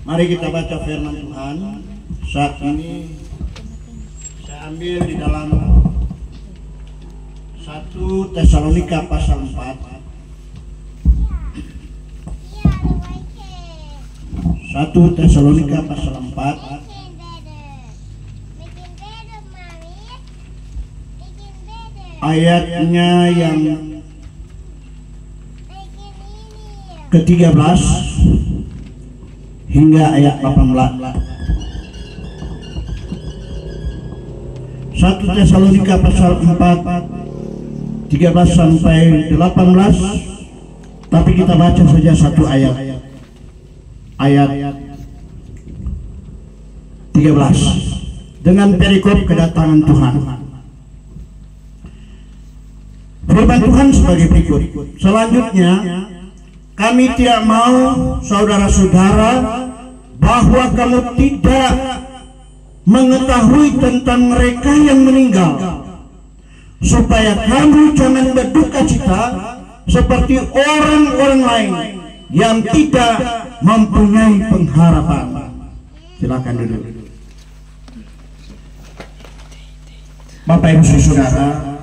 Mari kita baca firman Tuhan. Saat ini saya ambil di dalam 1 Tesalonika pasal 4. 1 Tesalonika pasal 4 ayatnya yang ke-13 hingga ayat 18. 1 Tesalonika pasal 4 13 sampai 18, tapi kita baca saja satu ayat 13 dengan perikop kedatangan Tuhan. Firman Tuhan sebagai berikut. Selanjutnya, kami tidak mau saudara-saudara bahwa kamu tidak mengetahui tentang mereka yang meninggal, supaya kamu jangan berduka cita seperti orang-orang lain yang tidak mempunyai pengharapan. Silakan duduk. Bapak Ibu Saudara,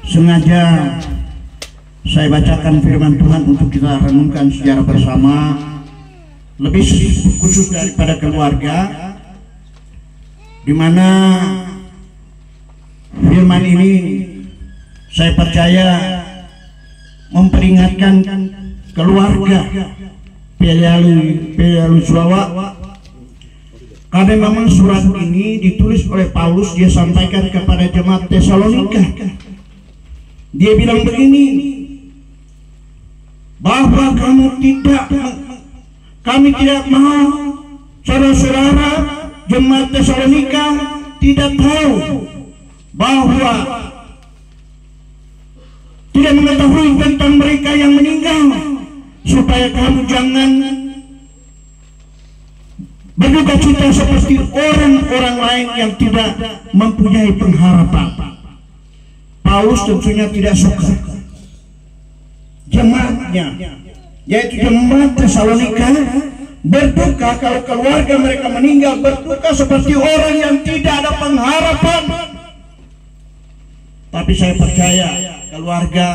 sengaja saya bacakan firman Tuhan untuk kita renungkan secara bersama, lebih khusus daripada keluarga, di mana firman ini saya percaya memperingatkan keluarga Pelialu Suawa, karena memang surat ini ditulis oleh Paulus. Dia sampaikan kepada jemaat Tesalonika. Dia bilang begini, bahwa kami tidak mau saudara-saudara jemaat Tesalonika tidak tahu bahwa tidak mengetahui tentang mereka yang meninggal, supaya kamu jangan berduka cita seperti orang-orang lain yang tidak mempunyai pengharapan. Paulus tentunya tidak suka jemaatnya, yaitu jemaat Tesalonika, berduka kalau keluarga mereka meninggal, berduka seperti orang yang tidak ada pengharapan. Tapi saya percaya keluarga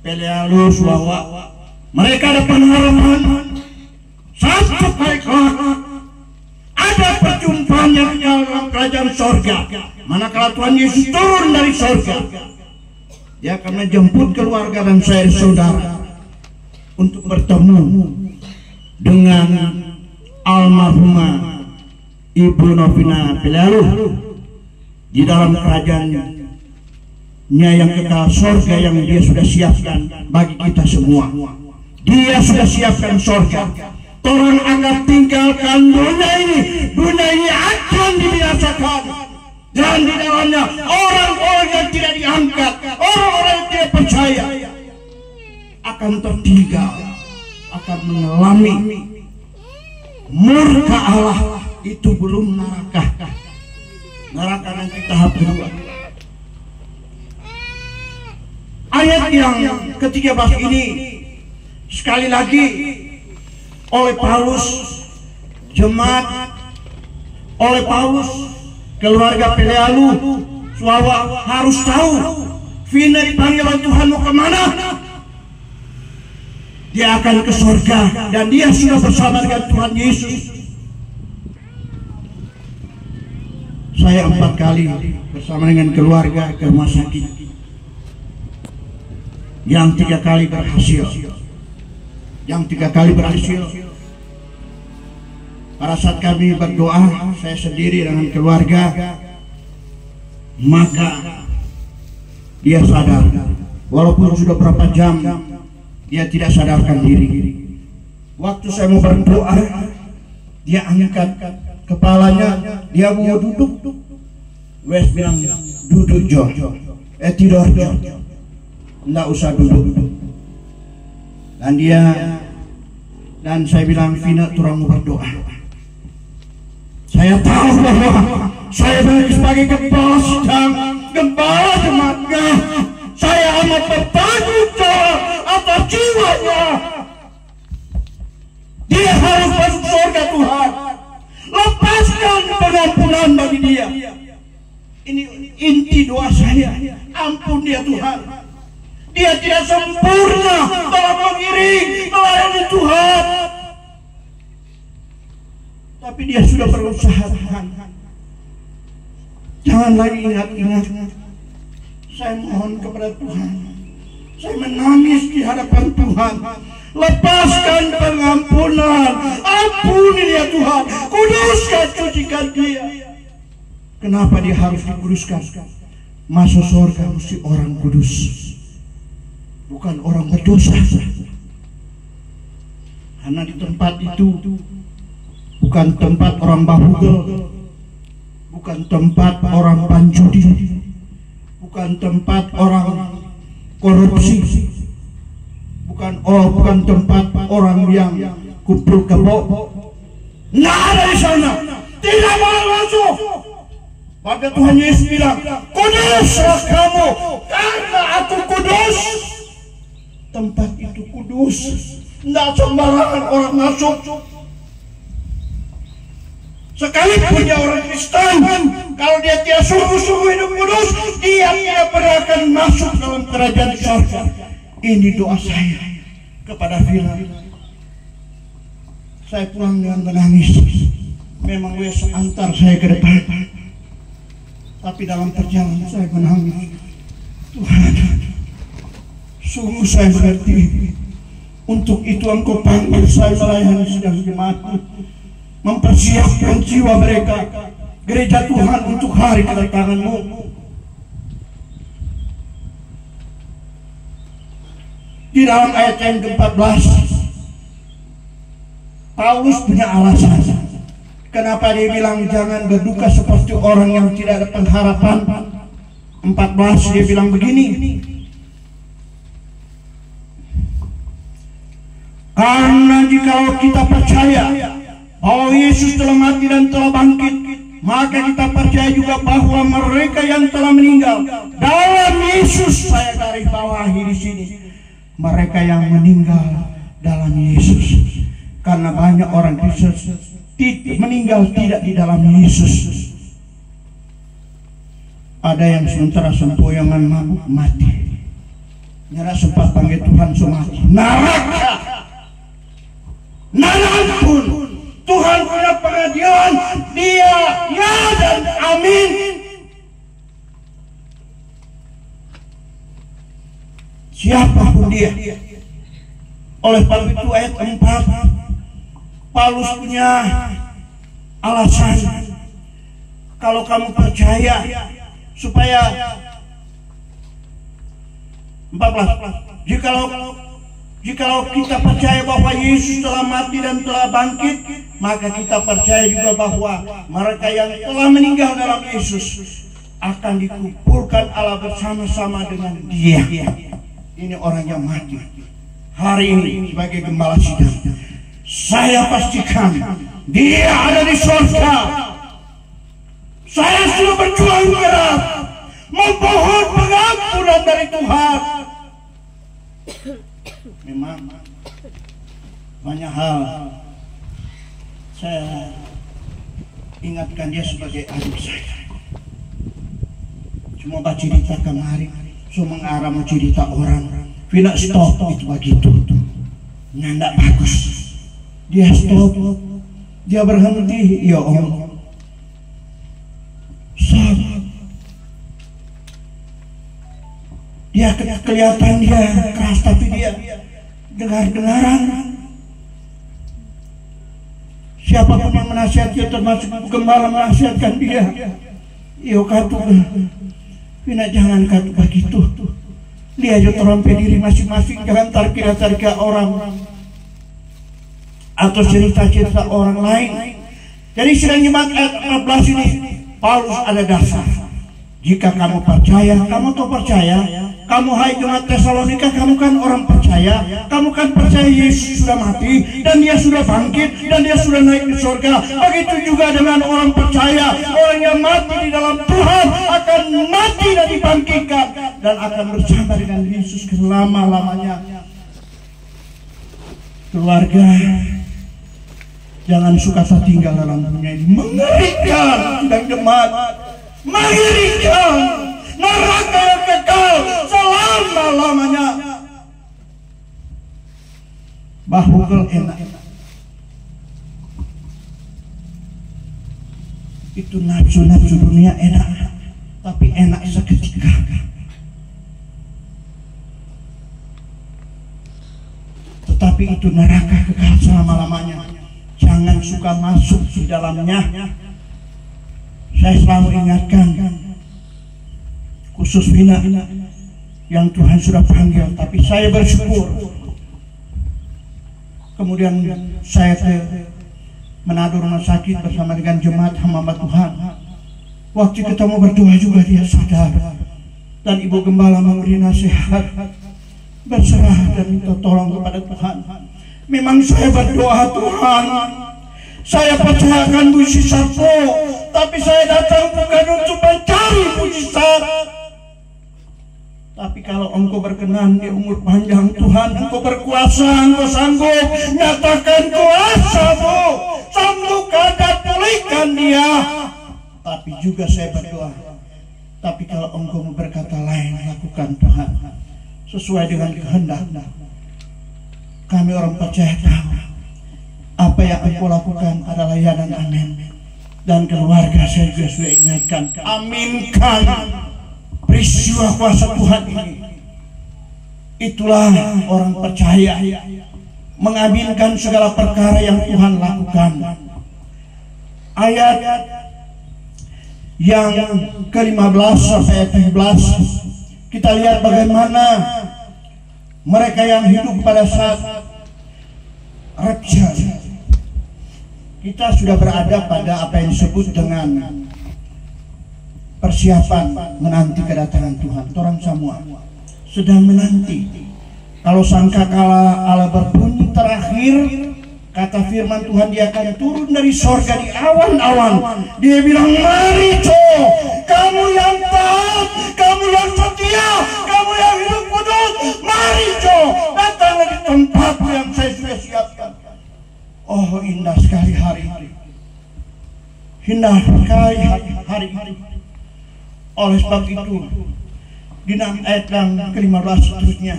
Pelialu Suawa, mereka ada pengharapan. Satu kali kelak ada perjumpaannya di dalam kerajaan sorga. Manakala Tuhan Yesus turun dari sorga, Dia akan menjemput keluarga dan saudara untuk bertemu dengan almarhumah Ibu Novina Pelialu di dalam kerajaannya yang kekal sorga, yang Dia sudah siapkan bagi kita semua. Dia sudah siapkan sorga. Orang akan tinggalkan dunia ini akan dibinasakan, dan di dalamnya orang-orang yang tidak diangkat, orang-orang yang tidak percaya akan tertinggal, akan mengalami murka Allah. Itu belum neraka nanti tahap kedua. Ayat yang ke-13 ini sekali lagi oleh Paulus jemaat, oleh Paulus keluarga Pelialu Suawa harus tahu, Vina dipanggil oleh Tuhan mau kemana? Dia akan ke surga, dan dia sudah bersama dengan Tuhan Yesus. Saya 4 kali bersama dengan keluarga ke rumah sakit, yang 3 kali berhasil. Pada saat kami berdoa, saya sendiri dengan keluarga, maka dia sadar. Walaupun sudah berapa jam, dia tidak sadarkan diri. Waktu saya mau berdoa, dia angkat kepalanya, dia mau duduk. Wes bilang, duduk Jo, tidur Jo, enggak usah duduk. Dan saya bilang, Vina, turang berdoa. Saya tahu bahwa saya sebagai kepala sidang, kepala jemaatnya, saya amat bertanggung jawab atas jiwanya. mohon pengampunan bagi dia. Ini inti doa saya. Ampun dia Tuhan. Dia tidak sempurna dalam mengiring melayani Tuhan, tapi dia sudah berusaha Tuhan. Jangan lagi ingat-ingat. Saya mohon kepada Tuhan. Saya menangis di hadapan Tuhan. Lepaskan pengampunan. Ampuni dia Tuhan. Kuduskan, sucikan dia. Kenapa dia harus dikuduskan? Masuk surga mesti orang kudus, bukan orang berdosa. Karena di tempat itu bukan tempat orang bahugel, bukan tempat orang panjudi, bukan tempat orang korupsi, bukan tempat orang yang kumpul kebo. Nggak ada di sana. Tidak boleh masuk. Maka Tuhan Yesus bilang, kuduslah kamu karena aku kudus. Tempat itu kudus. Tidak sembarangan orang masuk. Sekalipun dia orang Kristen, kalau dia tidak sungguh-sungguh hidup kudus, dia tidak pernah akan masuk dalam kerajaan surga. Ini doa saya kepada Vina. Saya pulang dengan menangis. Memang Yesus antar saya ke depan, tapi dalam perjalanan saya menangis. Tuhan, sungguh saya mengerti. Untuk itu Engkau panggil saya melayani sidang jemaat, mempersiapkan jiwa mereka, gereja Tuhan untuk hari kedatangan-Mu. Di dalam ayat yang ke-14, Paulus punya alasan. Kenapa dia bilang jangan berduka seperti orang yang tidak ada pengharapan. 14 dia bilang begini, karena jikalau kita percaya bahwa Yesus telah mati dan telah bangkit, maka kita percaya juga bahwa mereka yang telah meninggal dalam Yesus, saya garis bawahi di sini, mereka yang meninggal dalam Yesus. Karena banyak orang Kristen meninggal tidak di dalam Yesus. Ada yang sementara sempoyongan mabuk mati, nyala sempat panggil Tuhan semati neraka. Pun Tuhan punya pengadilan, dia ya dan amin. Siapapun dia. Oleh sebab itu ayat 4, Paulus punya alasan. Kalau kamu percaya, supaya 14, jikalau kita percaya bahwa Yesus telah mati dan telah bangkit, maka kita percaya juga bahwa mereka yang telah meninggal dalam Yesus akan dikumpulkan Allah bersama-sama dengan Dia. Ini orang yang mati. Hari ini sebagai gembala sidang, saya pastikan dia ada di surga. Saya sudah berjuang keras memohon pengampunan dari Tuhan. Memang banyak hal saya ingatkan dia sebagai adik saya. Cuma baca cerita kemarin, cuma mengarah mau cerita orang. Vina stop itu begitu, nggak bagus. Dia stop, dia berhenti, ya Om. Stop. Dia kelihatan dia keras, tapi dia dengar-dengaran. Siapapun yang menasihat dia, termasuk gembala menasihatkan dia, yo katu, Vina jangan katu begitu. Dia aja terompe diri masing-masing, jangan tarkir-tarkir orang atau cerita-cerita orang lain. Jadi sidang jemaat ayat 14 ini, Paulus ada dasar. Jika kamu percaya, kamu tuh percaya, kamu hai jemaat Tesalonika, kamu kan orang percaya, kamu kan percaya Yesus sudah mati dan dia sudah bangkit dan dia sudah naik di surga. Begitu juga dengan orang percaya, orang yang mati di dalam Tuhan akan mati dan dibangkitkan dan akan bersama dengan Yesus selama-lamanya. Keluarga, Jangan suka tinggal dalam dunia ini. Mengerikan dan jemaat, mengerikan, neraka yang kekal selama-lamanya. Bahugel enak. Itu nafsu-nafsu dunia enak, tapi enak seketika. Tetapi itu neraka kekal selama-lamanya. Jangan suka masuk di dalamnya. Saya selalu ingatkan, khusus Vina yang Tuhan sudah panggil, tapi saya bersyukur. Kemudian saya ke Manado rumah sakit bersama dengan jemaat hamba Tuhan. Waktu ketemu berdoa juga dia sadar, dan Ibu Gembala memberi nasihat, berserah dan minta tolong kepada Tuhan. Memang saya berdoa, Tuhan, saya percayakan mujizat-Mu, tapi saya datang bukan untuk mencari mujizat. Tapi kalau Engkau berkenan di umur panjang, Tuhan, Engkau berkuasa, Engkau sanggup nyatakan kuasa-Mu, sembuhkan dan pulihkan dia. Tapi juga saya berdoa, tapi kalau Engkau berkata lain, lakukan Tuhan sesuai dengan kehendak. Kami orang percaya tahu apa yang Engkau lakukan adalah ya dan amin. Dan keluarga saya juga sudah ingatkan, aminkan peristiwa kuasa Tuhan ini. Itulah orang percaya, mengaminkan segala perkara yang Tuhan lakukan. Ayat yang ke-15 sampai 17 kita lihat bagaimana mereka yang hidup pada saat rapture. Kita sudah berada pada apa yang disebut dengan persiapan menanti kedatangan Tuhan. Orang semua sedang menanti. Kalau sangkakala Allah berbunyi terakhir, kata firman Tuhan, dia akan turun dari sorga di awan-awan. Dia bilang, mari kamu yang taat, kamu yang setia, kamu yang hidup kudus, mari datanglah di tempat yang saya sudah siapkan. Oh, indah sekali hari ini. Indah sekali hari ini. Oleh sebab itu, di ayat yang ke-15 seterusnya,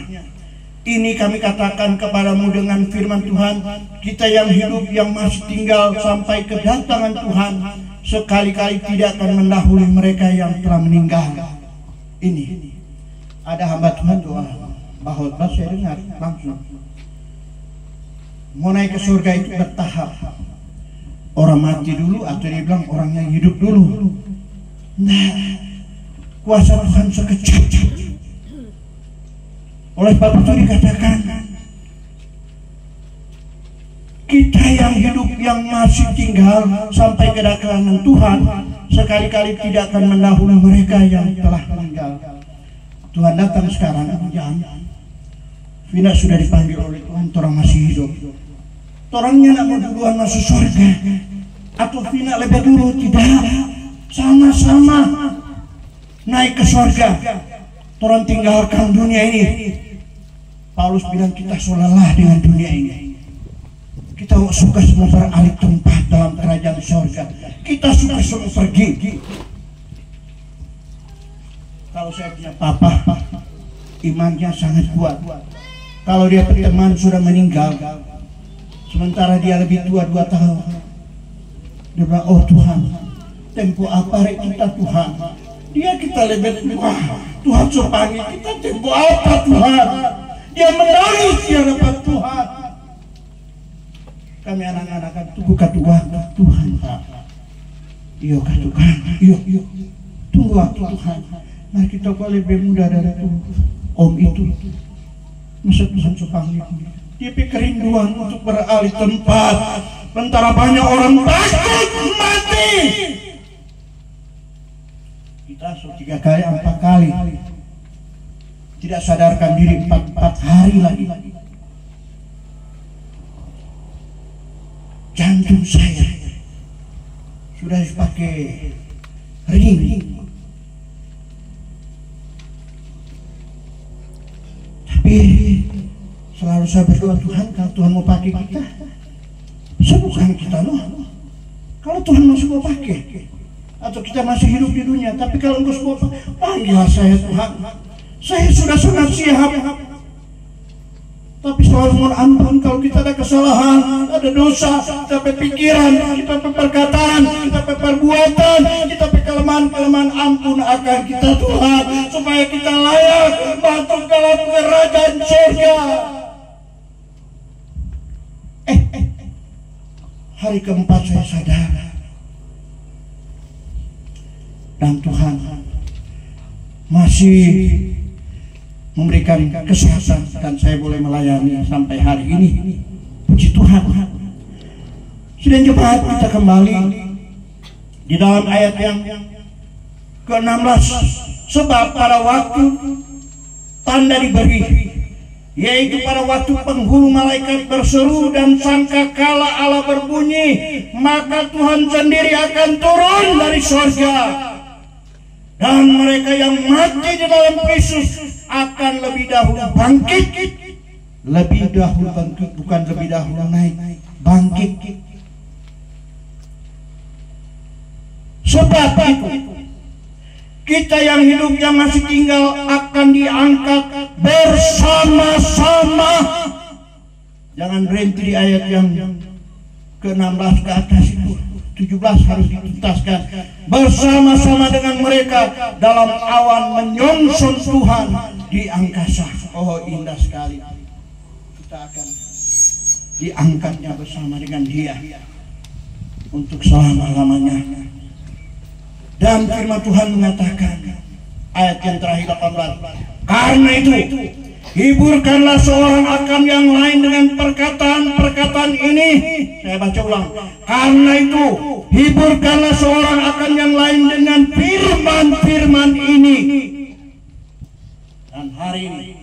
ini kami katakan kepadamu dengan firman Tuhan, kita yang hidup, yang masih tinggal sampai kedatangan Tuhan, sekali-kali tidak akan mendahului mereka yang telah meninggal. Ini ada hamba Tuhan doa, bahwa saya dengar langsung, mau naik ke surga itu bertahap. Orang mati dulu, atau dia bilang orang yang hidup dulu. Nah, kuasa Tuhan sekejap. Oleh sebab itu dikatakan, kita yang hidup, yang masih tinggal sampai kedatangan Tuhan, sekali-kali tidak akan mendahului mereka yang telah meninggal. Tuhan datang sekarang, jangan. Vina sudah dipanggil oleh Tuhan, orang masih hidup. Orangnya nak mau duluan masuk surga, atau Vina lebih dulu? Tidak, sama-sama naik ke surga. Orang tinggalkan dunia ini. Paulus bilang kita lelah dengan dunia ini. Kita suka semua beralih tempat dalam kerajaan surga. Kita suka semua pergi. Kalau saya punya papa, imannya sangat kuat. Kalau dia berteman sudah meninggal, sementara dia lebih tua 2 tahun, dia bilang, oh Tuhan, tempo apa kita Tuhan? Dia kita lebih tua, Tuhan panggil kita tempo apa Tuhan? Dia menangis dia dapat Tuhan. Kami anak-anak kan tunggu Tuhan, Tuhan Pak. Iyo Tuhan, iyo tunggu waktu Tuhan. Nah kita kok lebih muda dari Om itu. Masa Tuhan panggil? Dia kerinduan untuk beralih tempat. Sementara banyak orang takut mati. Kita 3 kali, 4 kali tidak sadarkan diri, 4 hari lagi. Jantung saya sudah dipakai ring. Tapi selalu saya berdoa, Tuhan, kalau Tuhan mau pakai kita, Bukan kita loh. Kalau Tuhan masih mau pakai, atau kita masih hidup di dunia, tapi kalau Engkau mau panggillah saya Tuhan. Saya sudah sangat siap. Tapi selalu mohon ampun kalau kita ada kesalahan, ada dosa, kita pikiran, kita perkataan, kita perbuatan, kita kelemahan-kelemahan, ampun akan kita Tuhan, supaya kita layak masuk dalam kerajaan surga. Hari keempat saya sadar, dan Tuhan masih memberikan kesehatan dan saya boleh melayani sampai hari ini. Puji Tuhan. Sidang jemaat, kita kembali di dalam ayat yang ke-16. Sebab pada waktu tanda diberi, yaitu pada waktu penghulu malaikat berseru dan sangkakala Allah berbunyi, maka Tuhan sendiri akan turun dari surga, dan mereka yang mati di dalam Kristus akan lebih dahulu bangkit. Lebih dahulu bangkit, bukan lebih dahulu naik, bangkit. Sebab itu kita yang hidup yang masih tinggal akan diangkat bersama-sama. Jangan berhenti di ayat yang ke-16 ke atas itu. 17 harus dituntaskan. Bersama-sama dengan mereka dalam awan menyongsong Tuhan di angkasa. Oh, indah sekali. Kita akan diangkatnya bersama dengan Dia untuk selama-lamanya. Dan firman Tuhan mengatakan, ayat yang terakhir 18, karena itu hiburkanlah seorang akan yang lain dengan perkataan-perkataan ini. Saya baca ulang. Karena itu hiburkanlah seorang akan yang lain dengan firman-firman ini. Dan hari ini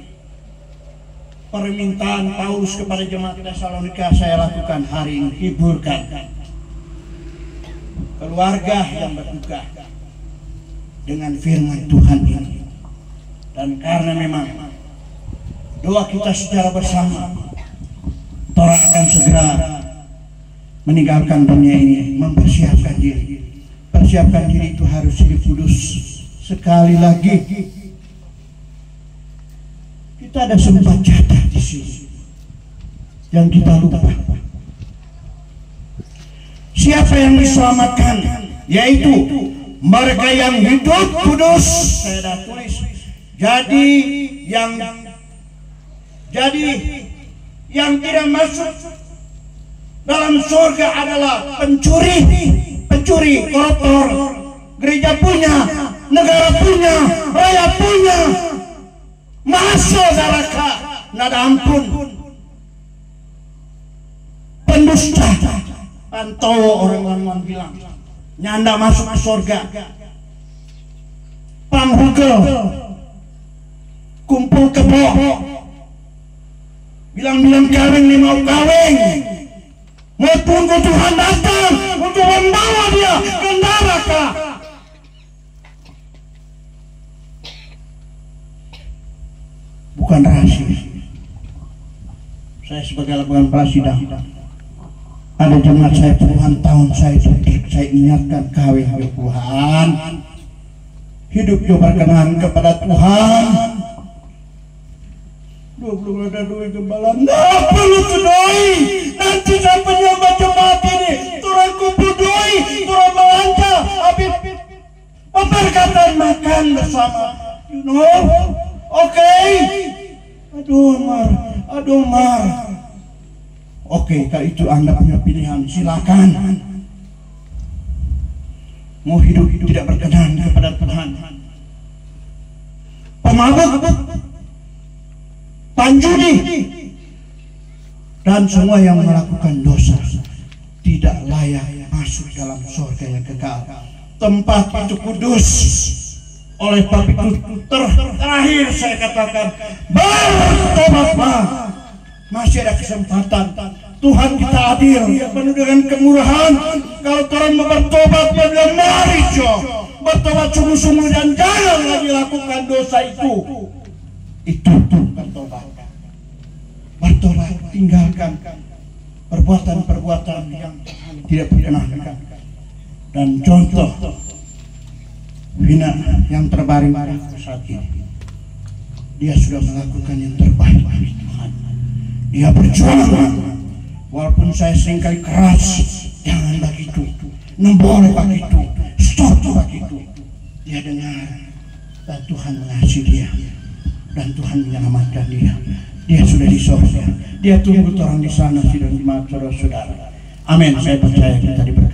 permintaan Paulus kepada jemaat Tesalonika saya lakukan hari ini. Hiburkan keluarga yang berduka dengan firman Tuhan ini. Dan karena memang doa kita secara bersama, Torah akan segera meninggalkan dunia ini, mempersiapkan diri. Persiapkan diri itu harus hidup kudus. Sekali lagi, kita ada sempat catat di sini yang kita lupa. Siapa yang diselamatkan? Yaitu mereka yang hidup kudus. Saya dah tulis. Jadi yang tidak masuk dalam surga adalah pencuri, koruptor. Gereja punya, negara punya, rakyat punya. Masuk neraka, nada ampun. Pendusta, pantau orang-orang bilang, nyanda masuk ke surga. Panghugel, kumpul kebo, bilang-bilang kawin nih mau kawin, mau tunggu Tuhan datang untuk membawa dia ke neraka. Bukan rahasia. Saya sebagai lakukan prasidang, ada jemaat saya puluhan tahun saya ingatkan kawin Tuhan, hidup juga berkenan kepada Tuhan. Belum ada duit gembala, nggak perlu doi. Nanti saya penyembah jemaat ini, turun kumpul doi, turun belanja, habis perkataan makan bersama, you know, oke. Aduh mar. Oke, kalau itu Anda punya pilihan, silakan. Mau hidup tidak berkenan kepada Tuhan, pemabuk, panjudi, dan semua yang melakukan dosa tidak layak masuk dalam surga yang kekal. Tempat itu kudus. Oleh sebab itu terakhir saya katakan, bertobatlah. Masih ada kesempatan. Tuhan kita adil, penuh dengan kemurahan. Kalau orang mau bertobat, dia bilang mari bertobat sungguh-sungguh dan jangan lagi lakukan dosa itu. Itu bertobat. Bertobat, tinggalkan perbuatan-perbuatan yang tidak berkenan, dan contoh Vina yang terbaring saat ini, dia sudah melakukan yang terbaik bagi Tuhan. Dia berjuang, walaupun saya seringkali keras, jangan begitu, boleh begitu, stop begitu. Dia dengar, dan Tuhan mengasihi dia, dan Tuhan menyelamatkan dia. Dia sudah di surga, dia tunggu orang di sana, sidang jemaat saudara-saudara. Amin. Saya percaya kita diberi